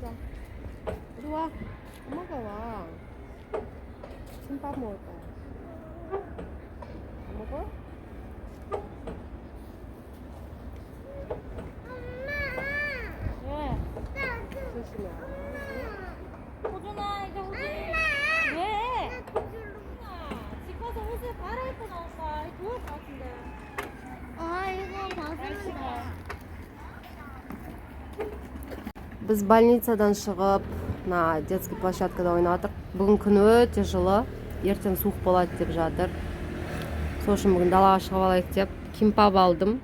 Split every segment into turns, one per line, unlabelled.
가자. 이리 와. 엄마가 와. 김밥 먹을 거야. 안 먹어? 왜? 조심해.
호준아 이제 호준이 왜? 집 가서 옷을 갈아입고 나올까? 더울 것 같은데.
아 이거 벗으면
Biz больницадан шығып, на детский площадкада ойнадық. Бүгін күн өте жылы, ертең суық болады деп жатыр. Сол үшін бүгін далаға шығып алайық деп кимпап алдым.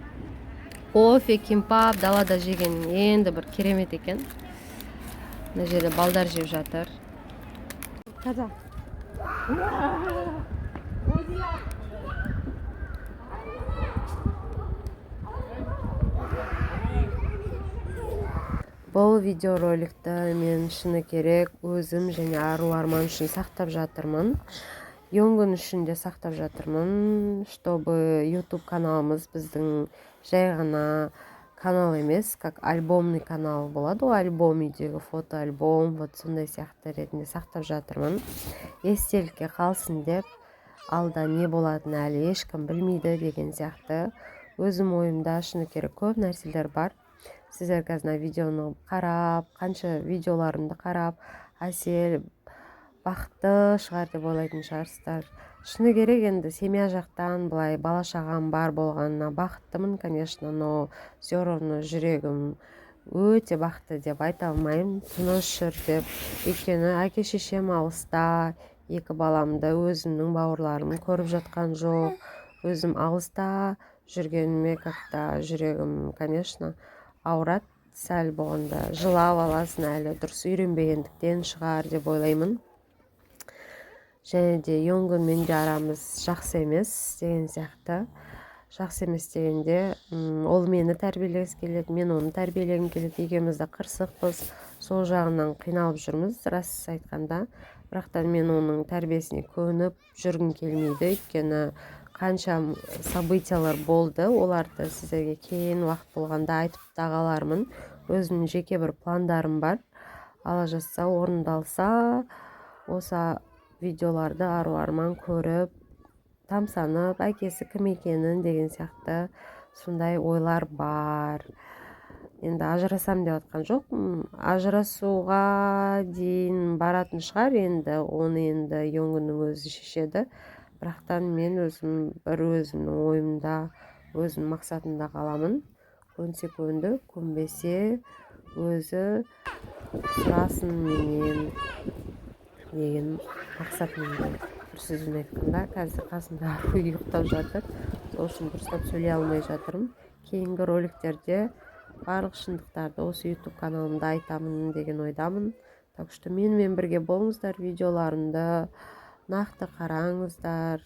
Кофе, кимпап далада жеген енді бір керемет екен. Мына жерде балдар жеп жатыр. Қаза. Бұл видеороликті мен шыны керек өзім және ару арман үшін сақтап жатырмын. Йонгын үшін де сақтап жатырмын, чтобы YouTube каналымыз біздің жай ғана канал емес, как альбомный канал болады. Ол альбом үйдегі фото альбом, вот сондай сияқты ретінде сақтап жатырмын. Естелікке қалсын деп, алда не болатыны әлі ешкім білмейді деген сияқты. Өзім ойымда шыны керек көп нәрселер бар. Сіздер қазір видеоны қарап, қанша видеоларымды қарап, әсел, бақытты шығар деп ойлайтын шығарсыздар. Шыны керек енді семья жақтан былай бала шағам бар болғанына бақыттымын, конечно, но все равно жүрегім өте бақытты деп айта алмаймын. Тыныш жүр деп. Өйткені әке шешем алыста, екі баламды өзімнің бауырларым көріп жатқан жоқ. Өзім алыста жүргеніме как-то жүрегім, конечно, ауырат, сәл болғанда жылап аласын, әлі дұрыс үйренбегендіктен шығар деп ойлаймын. Және де Йонгын де арамыз жақсы емес деген сияқты. Жақсы емес дегенде, ол мені тәрбиелегісі келеді, мен оны тәрбиелегім келеді. Екеумізді қырсықпыз, сол жағынан қиналып жүрміз, рас айтқанда. Бірақтан мен оның тәрбиесіне көніп жүргім келмейді, өйткені қанша событиялар болды, оларды сіздерге кейін уақыт болғанда айтып тағалармын. Өзімнің жеке бір пландарым бар. Алла жазса, орындалса, осы видеоларды ару арман көріп, тамсанып, әкесі кім екенін деген сияқты сондай ойлар бар. Енді ажырасам деп отқан жоқ. Ажырасуға дейін баратын шығар, енді оны енді Йонгынның өзі шешеді. Бірақтан мен өзімнің ойымда, өзімнің мақсатымда қаламын. Көнсе көнді, көнбесе өзі сұрасын менен деген мақсатымда. Бір сөзбен айтқанда, қазір қасымда ару ұйықтап жатыр. Сол үшін дұрыстап сөйлей алмай жатырмын. Кейінгі роликтерде барлық шындықтарды осы YouTube каналымда айтамын деген ойдамын. Так что менімен бірге болыңыздар, видеоларымды нақты қараңыздар,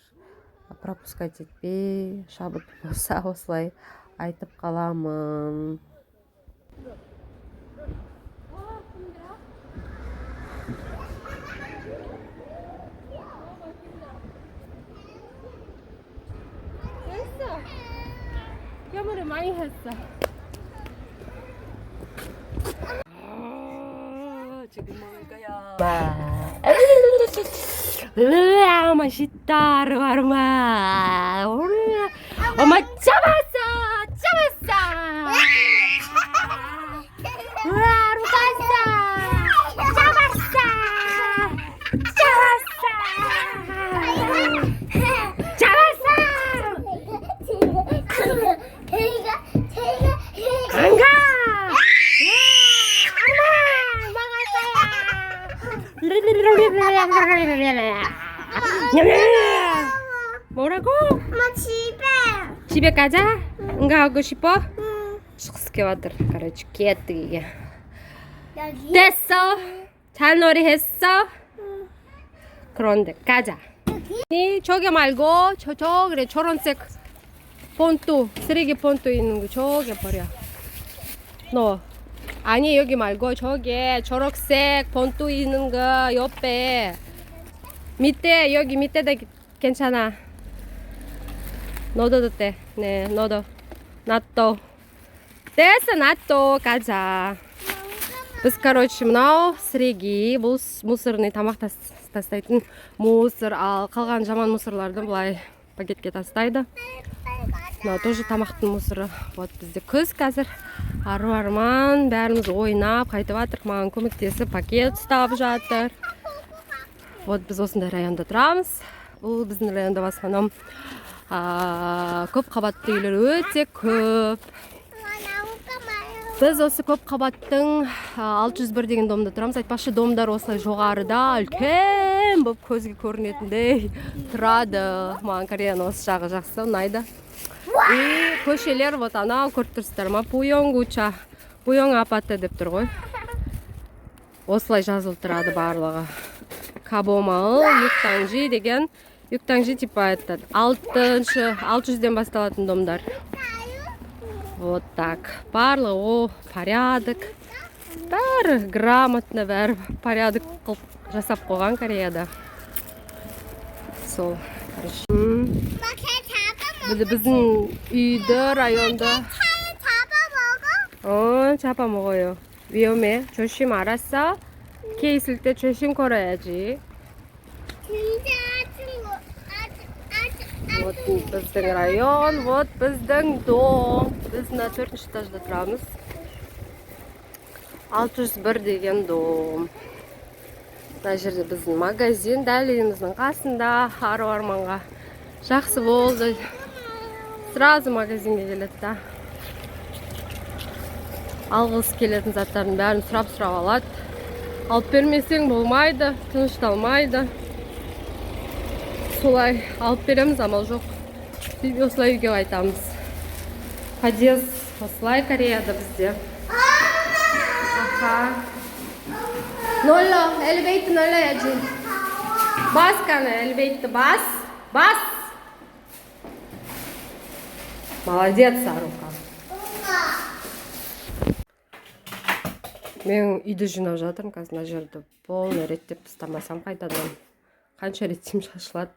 пропускать етпей, шабыт болса осылай айтып қаламын.
했어. 겸을 많이 했어.
지금 먹을 거야. 으아, 맛있다, 아르마. 엄마 잡았어. 으아, 루카스. 잡았어. 안 가. 뭐라고?
엄마 집에.
집에 가자? 응 가고 싶어? 숙스케 왔더라. 그렇지 개뜨기게.
여기.
됐어. 잘 놀이했어? 그런데 가자. 이 저기 말고 저 그래 초록색 본또 쓰레기 본또 있는 거 저기 버려. 너 아니 여기 말고 저기 초록색 본또 있는 거 옆에 밑에 여기 밑에다 괜찮아. 넣어도 돼. 네 넣어도 놔둬. 됐어 놔둬 가자. Біз, короче, мынау сіреги, бұл мусорный тамақ тастайтын мусор, ал қалған жаман мусорларды былай пакетке тастайды. Мынау тоже тамақтың мусоры. Вот бізде күз қазір. Ару арман, бәріміз ойнап, қайтып атырық, маған көмектесіп пакет ұстап жатыр. Вот біз осындай районда тұрамыз. Бұл біздің районда басқанам көп қабатты үйлер өте көп. Біз осы көп қабаттың 601 деген домда тұрамыз. Айтпақшы, домдар осылай жоғарыда үлкен болып көзге көрінетіндей тұрады. Маған Кореяның осы жағы жақсы ұнайды. И көшелер вот анау көріп тұрсыздар ма? Пуйонгуча, Пуйонг апаты деп тұр ғой. Осылай жазылып тұрады барлығы. Кабомаыл, Юктанжи деген. Юктанжи типа 600-ден басталатын домдар. Вот так. Барлығы порядок. Бәрі грамотно, бәрі порядок қылып жасап қойған Кореяда. Сол. Біздің үйді, районда. 잡아 먹어요. 위험해. 조심, 알았어? 개 있을 때 조심 걸어야지. Вот біздің район, вот біздің дом. Біз на 4-ші этажда тұрамыз. 601 деген дом. Мына жерде біздің магазин, дәл үйіміздің қасында. Ару арманға жақсы болды. Сразу магазинге келеді да. Алғысы келетін заттардың бәрін сұрап алады. Алып бермесең болмайды, тынышталмайды. Солай алып береміз, амал жоқ. Осылай үйге қайтамыз. Подъезд осылай Кореяда бізде. Аха. Нолло, элевейтті ноллояжи. Бас қаны, элевейтті бас. Бас! Молодец, Арука. Мен үйді жинап жатырмын, қазір мына жерді полный реттеп тастамасам қайтадан қанша реттем шашылады.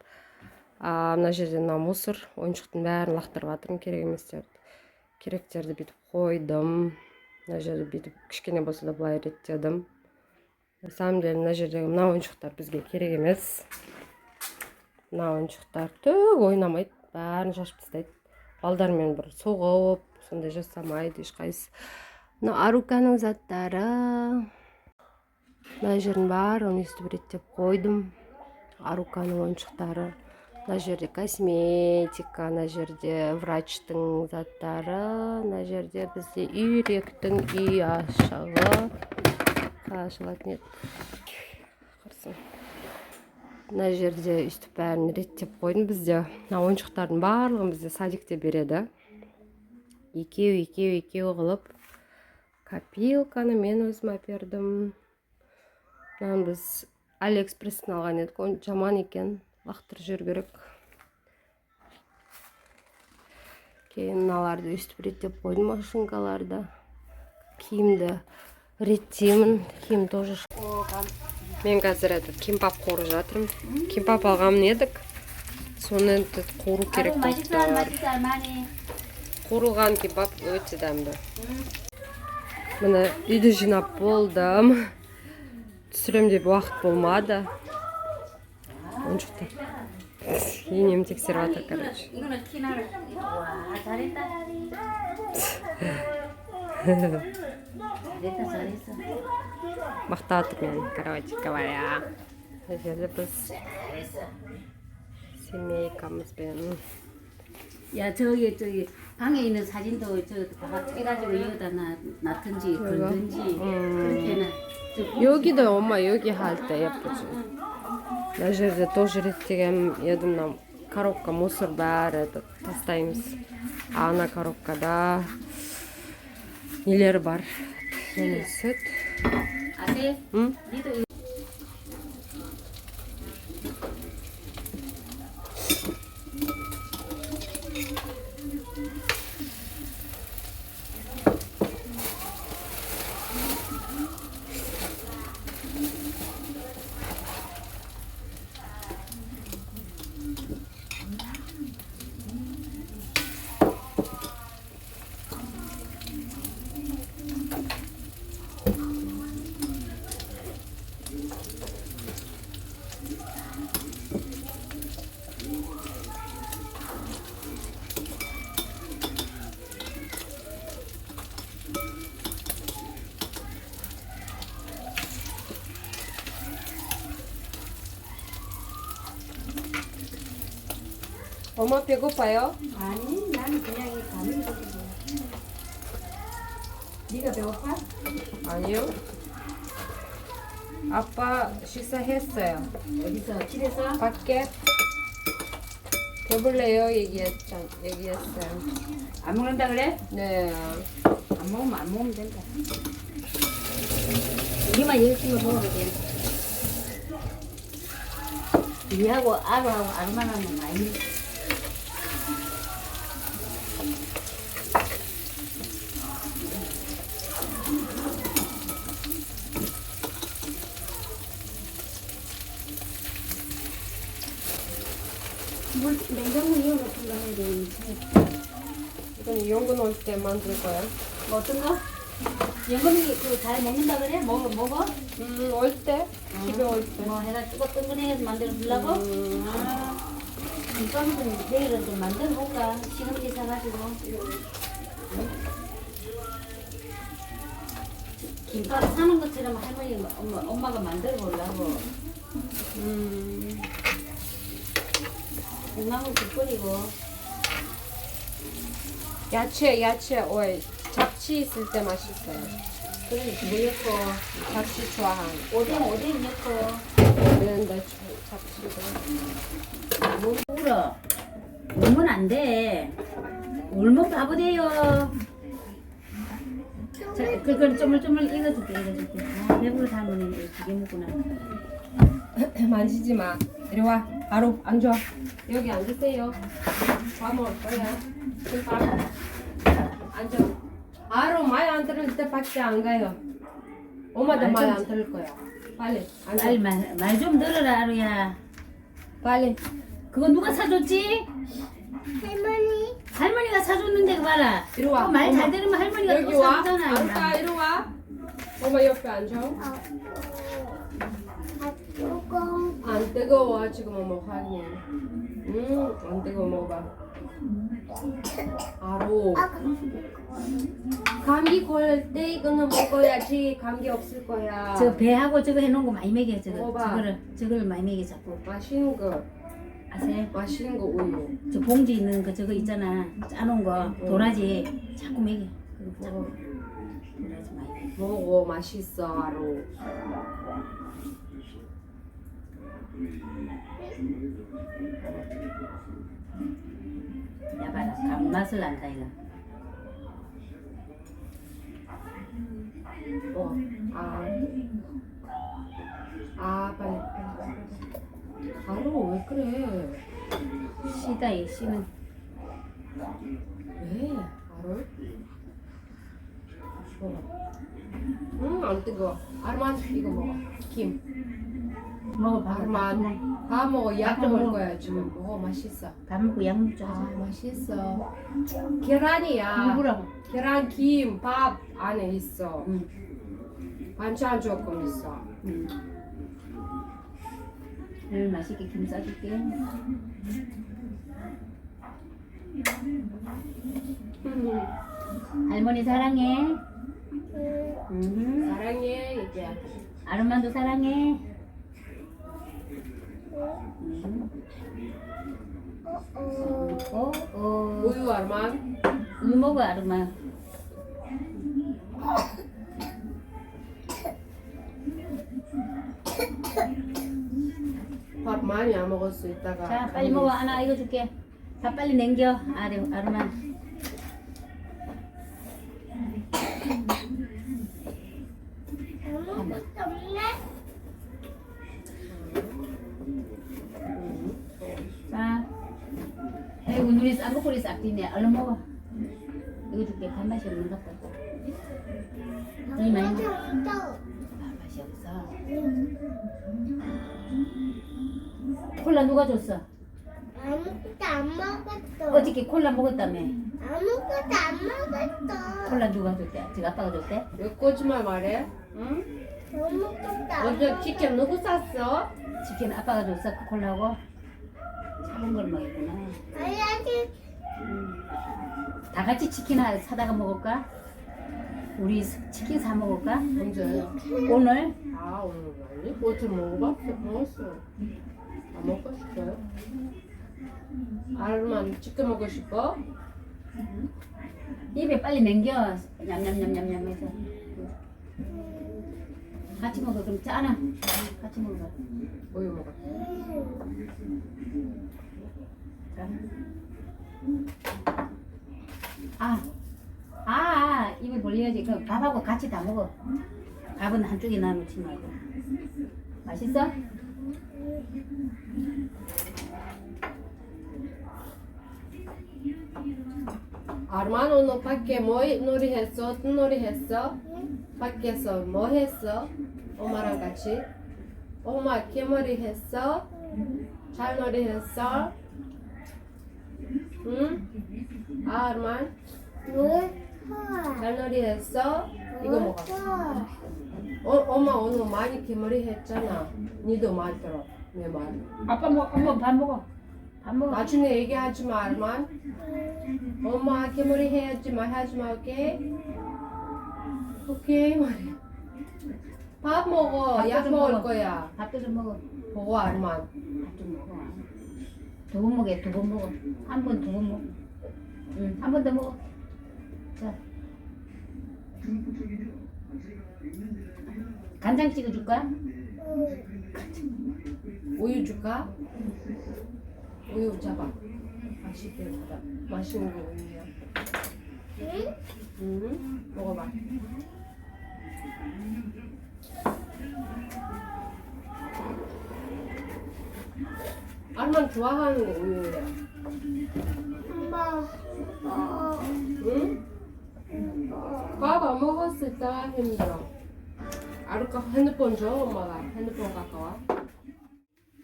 Мына жерде мусор, ойыншықтың бәрін лақтырып жатырмын, керек еместерді. Керектерді бүйтіп қойдым. Мына жерді бүйтіп кішкене болса да былай реттедім. На самом деле мына жердегі мына ойыншықтар бізге керек емес. Мына ойыншықтар түк ойнамайды, бәрін шашып тастайды. Балдармен бір соғып, сондай жасамайды ешқайсы. Мына Аруканың заттары. Мына жердің бар, оны өстіп реттеп қойдым. Аруканың ойыншықтары. Мына жерде косметика, мына жерде врачтың заттары, мына жерде бізде үйректің үй ашығы. Ашылатын еді. Қарсын. Мына жерде өстіп бәрін реттеп қойдым. Бізде ойыншықтардың барлығын бізде садикте береді. Екеу қылып. Копилканы мен өзім әпердім. Біз Алиэкспресстен алған едік, оны жаман екен, лақтырып жіберу керек. Кейін мыналарды өстіп реттеп қойдым, машинкаларды. Киімді реттеймін, киім тоже. Мен қазір кимпап қорып жатырмын. Кимпап алғамын едік. Соны қору керек болды. Қорылған кимпап өте дәмді. Мына үйді жинап болдым. Түсірем деп уақыт болмады. Ойыншықтар. Енем тексеріп жатыр, короче. Мақтатып мен, короче говоря. Мына жерде біз семейкамызбен.
야, 저기 방에 있는 사진도 다 찍어가지고 여기다 놔든지 걸든지 그렇게는.
여기도 엄마 여기 할 때 예쁘지. Мына жерде тоже реттеген едім, мына коробка мусор бәрі тастаймыз. Ана коробкада нелер бар. Және сүт.
아세? 니도
엄마 배고파요?
아니 나는 그냥 이 가는 거지. 네가 배고파?
아니요. 아빠 식사했어요.
어디서? 집에서?
밖에 배불러요 얘기했어요.
안 먹는다 그래?
네.
안 먹으면 된다. 우리만 열심히 먹어도 돼. 우리하고 아루만 하면 많이. 물 냉장고 이어놓고 가야 되는데.
이건 연근 올 때 만들 거야.
뭐 어떤 거? 영건이 그잘 먹는다 그래? 먹어?
올 때? 집에 올 때.
뭐 해가 뜨겁던 거네 해서 만들어 주려고? 아, 김밥은 내일은 좀 만들어 볼까? 시금치 사가지고. 김밥 사는 것처럼 할머니, 엄마가 만들어 보려고. 건강은 국거리고.
야채, 잡채 있을 때 맛있어요.
그래, 그거 넣고.
잡채 좋아하는.
오뎅 넣고.
그런데 잡채도.
뭐 울어? 울면 안 돼. 울면 바보 돼요. 자, 그걸 쪼물쪼물 익어줄게. 아, 배부르 삶으니 두개 먹구나.
만지지 마. 이리 와. 바로 앉아. 여기 앉으세요. 밥 먹을 거야. 밥. 앉아. 바로 많이 안 들을 때밖에 안 가요. 엄마도
말
많이
좀-
안 들을 거야. 빨리 앉아.
말 좀 들어라, 아루야.
빨리.
그거 누가 사줬지?
할머니.
할머니가 사줬는데 그거 봐라.
이리 와.
말 잘
엄마.
들으면 할머니가
여기
또
와.
사주잖아.
아빠 이리 와. 엄마 옆에 앉아.
조금.
안 뜨거워 지금 엄마 확인. 안 뜨거워 먹어봐. 바로 감기 걸릴 때 이거는 먹어야지 감기 없을 거야.
저 배하고 저거 해놓은 거 많이 먹여, 저거.
먹어봐.
저거를 많이 먹여, 자꾸.
맛있는 거,
아세요?
맛있는 거 우유.
저 봉지 있는 거 저거 있잖아. 짜놓은 거. 도라지. 자꾸 먹여. 그거 자꾸.
먹어,
도라지 많이.
먹어 맛있어 하루.
야, 봐라. 감맛을 안다, 이거.
빨리. 하루 왜 그래?
씨다, 이 씨는.
왜? 하루? 먹어. 안 뜨거. 아르만 이거 먹어. 김.
먹어봐.
아르만. 밥 먹어. 약
밥좀
먹을
먹어.
거야 지금. 먹어 맛있어.
밥 먹고 약 먹자.
맛있어. 계란이야.
누구라고?
계란, 김, 밥 안에 있어.
응.
반찬 조금 있어.
늘 맛있게 김 싸줄게. 할머니 사랑해.
사랑해 이제.
아름만도 사랑해.
우유 아르만.
우유 먹어, 아름만.
밥 많이 안 먹었어 이따가.
자, 빨리 먹어. 하나 이거 줄게. 밥 빨리 남겨. 아름만.
아무것도 없네.
자. 아이고, 눈이 쌍꺼풀이 싹 띄네. 얼른 먹어. 이거 줄게. 밥맛이 없는 것 같다. 눈이 많이 먹어. 밥맛이 없어. 콜라 누가 줬어?
아무것도 안 먹었어.
어저께 콜라 먹었다며.
아무것도 안 먹었어.
콜라 누가 줬대? 지금 아빠가 줬대?
왜 거짓말 말해? 응?
아무것도 안
어제
먹었어.
치킨 누구 쌌어?
치킨 아빠가 줬어? 그 콜라하고? 작은 걸 먹였구나.
아직
다 같이 치킨 사다가 먹을까? 우리 치킨 사 먹을까?
언제?
오늘?
아 오늘 아니? 어제 먹어봤어. 먹었어. 안 먹고 싶어요? 알만 치킨 먹고 싶어?
입에 빨리 남겨. 냠냠냠냠냠 해서. 같이 먹어. 그럼 짜나. 같이 먹어.
우유 먹어.
입을 벌려야지. 그 밥하고 같이 다 먹어. 밥은 한쪽에 놔놓지 말고. 맛있어?
아르만 오늘 밖에 뭐 놀이 했어? 어떤 놀이 했어? 밖에서 뭐 했어? 엄마랑 같이? 엄마 개머리 했어? 잘 놀이 했어? 응? 아르만 잘 놀이 했어? 이거 먹어. 엄마 오늘 많이 개머리 했잖아. 니도 말 들어. 내 말.
아빠 엄마 밥 먹어. 밥 먹어.
나중에 얘기하지 마, 알만. 엄마 개머리 해야지 마, 하지 마, 오케이? 오케이, 말이야. 밥 먹어.
밥도
약
좀
먹을
먹어.
거야.
밥도 좀 먹어.
보고, 알만.
밥 좀 먹어. 두 번 먹어. 두 번 먹어. 한 번, 두 번 먹어. 응, 한 번 더 먹어. 자. 간장 찍어줄 거야?
우유 줄까? 우유 잡아. 맛있게 먹자. 맛있는 거 우유야. 응? 먹어봐. 알만 좋아하는 거 우유야.
엄마.
응? 밥 안 먹었을 때 힘들어. 아르까 핸드폰 줘, 엄마가. 핸드폰 가까워.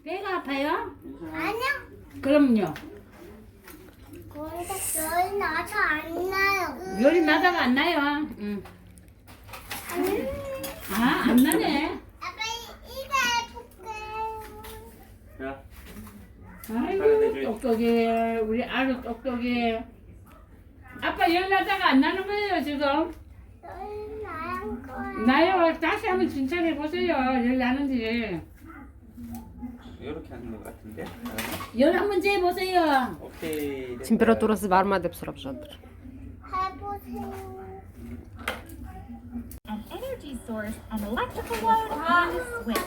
배가 아파요?
아니야.
그럼요.
거기서 열 나서 안 나요.
열이 나다가 안 나요. 응. 안 나네.
아빠 이거 해볼게.
야,
아이고 똑똑해. 우리 아주 똑똑해. 아빠 열 나다가 안 나는 거예요 지금.
열 나는 거야.
나요. 다시 한번 진찰해 보세요. 열 나는지.
이렇게 하는 것 같은데.
열 한번 재 보세요.
오케이.
Температурасы бар ма деп сұрап жатыр.
해보세요.
An energy source, an electrical load, and a switch.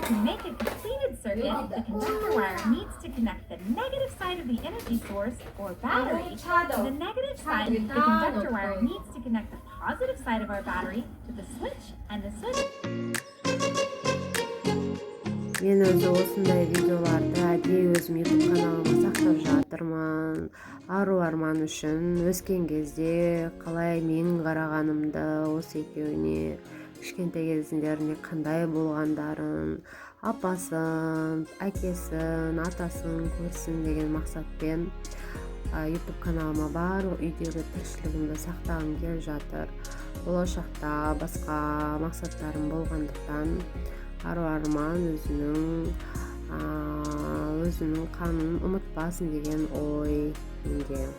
To make a completed circuit, the conductor wire needs to connect the negative side of the energy source or battery to the negative side. The conductor wire needs to connect the positive side of our battery to the switch, and the switch.
Мен өзі осындай видеоларды әдейі өзім YouTube каналыма сақтап жатырмын. Ару арман үшін өскен кезде қалай мен қарағанымды, осы екеуіне кішкентай кезіндерінде қандай болғандарын, апасын, әкесін, атасын көрсін деген мақсатпен YouTube каналыма барлық үйдегі тіршілігімді сақтағым келіп жатыр. Болашақта басқа мақсаттарым болғандықтан Ару арман өзінің қанын ұмытпасын деген ой менде.